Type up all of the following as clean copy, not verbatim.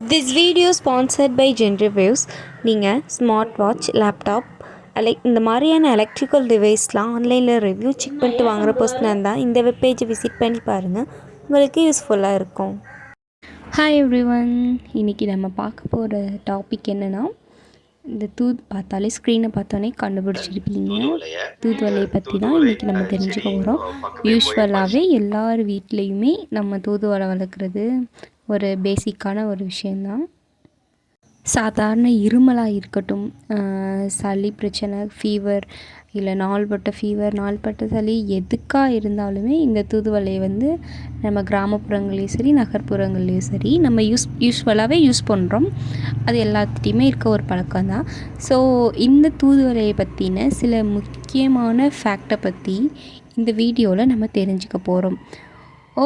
This video is sponsored by Genreviews. நீங்கள் smart watch laptop இந்த மாதிரியான எலக்ட்ரிக்கல் டிவைஸ்லாம் ஆன்லைனில் ரிவ்யூ செக் பண்ணிட்டு வாங்குகிற பர்சனாக இருந்தால் இந்த வெப்பேஜை விசிட் பண்ணி பாருங்கள், உங்களுக்கு யூஸ்ஃபுல்லாக இருக்கும். ஹாய் எவ்ரிவன், இன்றைக்கி நம்ம பார்க்க போகிற டாபிக் என்னென்னா, இந்த பார்த்தாலே ஸ்க்ரீனை பார்த்தோன்னே கண்டுபிடிச்சிருப்பீங்க. தூதுவளையை பற்றி தான் இன்றைக்கி நம்ம தெரிஞ்சுக்க போகிறோம். யூஸ்வலாகவே எல்லார் வீட்லேயுமே நம்ம தூதுவளை வளர்க்குறது ஒரு பேசிக்கான ஒரு விஷயந்தான். சாதாரண இருமலாக இருக்கட்டும், சளி பிரச்சனை, ஃபீவர், இல்லை நாள்பட்ட ஃபீவர், நாள்பட்ட சளி எதுக்காக இருந்தாலுமே இந்த தூதுவளையை நம்ம கிராமப்புறங்கள்லேயும் சரி நகர்ப்புறங்கள்லேயும் சரி நம்ம யூஸ்வலாகவே யூஸ் பண்ணுறோம். அது எல்லாத்துட்டையுமே இருக்க ஒரு பழக்கம்தான். ஸோ இந்த தூதுவளையை பற்றின சில முக்கியமான ஃபேக்டை பற்றி இந்த வீடியோவில் நம்ம தெரிஞ்சுக்க போகிறோம்.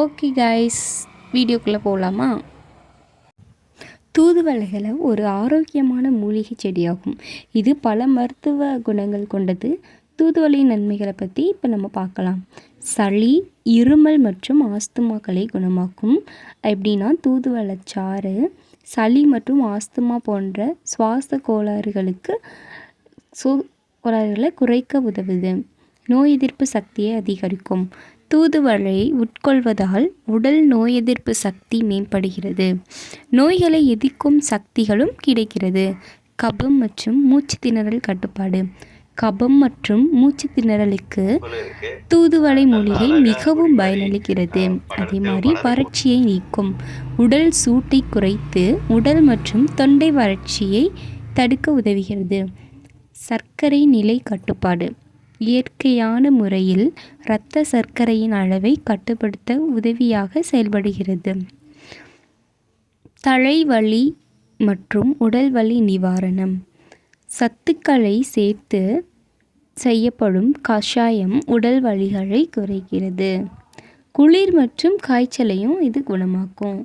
ஓகே கைஸ், வீடியோக்குள்ளே போகலாமா? தூதுவளைகளை ஒரு ஆரோக்கியமான மூலிகை செடியாகும். இது பல மருத்துவ குணங்கள் கொண்டது. தூதுவளையின் நன்மைகளை பற்றி இப்போ நம்ம பார்க்கலாம். சளி, இருமல் மற்றும் ஆஸ்துமாக்களை குணமாக்கும். எப்படின்னா, தூதுவளைச்சாறு சளி மற்றும் ஆஸ்துமா போன்ற சுவாச கோளாறுகளை குறைக்க உதவுது. நோய் எதிர்ப்பு சக்தியை அதிகரிக்கும். தூதுவளையை உட்கொள்வதால் உடல் நோய் எதிர்ப்பு சக்தி மேம்படுகிறது. நோய்களை எதிர்க்கும் சக்திகளும் கிடைக்கிறது. கபம் மற்றும் மூச்சு திணறல் கட்டுப்பாடு. கபம் மற்றும் மூச்சு திணறலுக்கு தூதுவளை மூலிகை மிகவும் பயனளிக்கிறது. அதே மாதிரி வறட்சியை நீக்கும். உடல் சூட்டை குறைத்து உடல் மற்றும் தொண்டை வறட்சியை தடுக்க உதவுகிறது. சர்க்கரை நிலை கட்டுப்பாடு. இயற்கையான முறையில் இரத்த சர்க்கரையின் அளவை கட்டுப்படுத்த உதவியாக செயல்படுகிறது. தலைவலி மற்றும் உடல் வலி நிவாரணம். சத்துக்களை சேர்த்து செய்யப்படும் கஷாயம் உடல் வலிகளை குறைக்கிறது. குளிர் மற்றும் காய்ச்சலையும் இது குணமாக்கும்.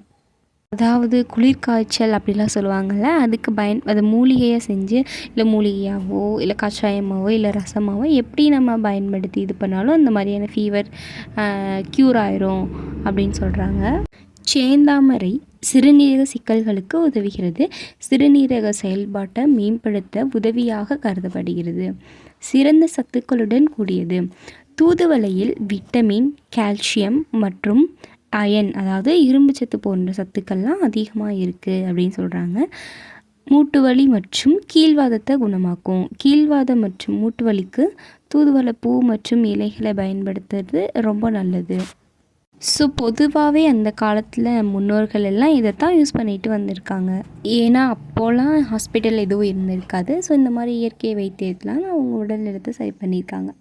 அதாவது குளிர்காய்ச்சல் அப்படிலாம் சொல்லுவாங்கள்ல, அதுக்கு அது மூலிகையாக செஞ்சு, இல்லை மூலிகையாகவோ இல்லை கஷாயமாகவோ இல்லை ரசமாகவோ எப்படி நம்ம பயன்படுத்தி இது பண்ணாலும் அந்த மாதிரியான ஃபீவர் க்யூர் ஆயிரும் அப்படின்னு சொல்கிறாங்க. சேந்தாமரை சிறுநீரக சிக்கல்களுக்கு உதவுகிறது. சிறுநீரக செயல்பாட்டை மேம்படுத்த உதவியாக கருதப்படுகிறது. சிறந்த சத்துக்களுடன் கூடியது. தூதுவளையில் விட்டமின், கால்சியம் மற்றும் அயன், அதாவது இரும்பு சத்து போன்ற சத்துக்கள்லாம் அதிகமாக இருக்குது அப்படின்னு சொல்கிறாங்க. மூட்டுவலி மற்றும் கீழ்வாதத்தை குணமாக்கும். கீழ்வாதம் மற்றும் மூட்டுவலிக்கு தூதுவளை பூ மற்றும் இலைகளை பயன்படுத்துறது ரொம்ப நல்லது. ஸோ பொதுவாகவே அந்த காலத்தில் முன்னோர்கள் எல்லாம் இதைத்தான் யூஸ் பண்ணிட்டு வந்திருக்காங்க. ஏன்னா அப்போலாம் ஹாஸ்பிட்டல் எதுவும் இருந்திருக்காது. ஸோ இந்த மாதிரி இயற்கை வைத்தியத்தெலாம் அவங்க உடல் நலத்தை சரி பண்ணியிருக்காங்க.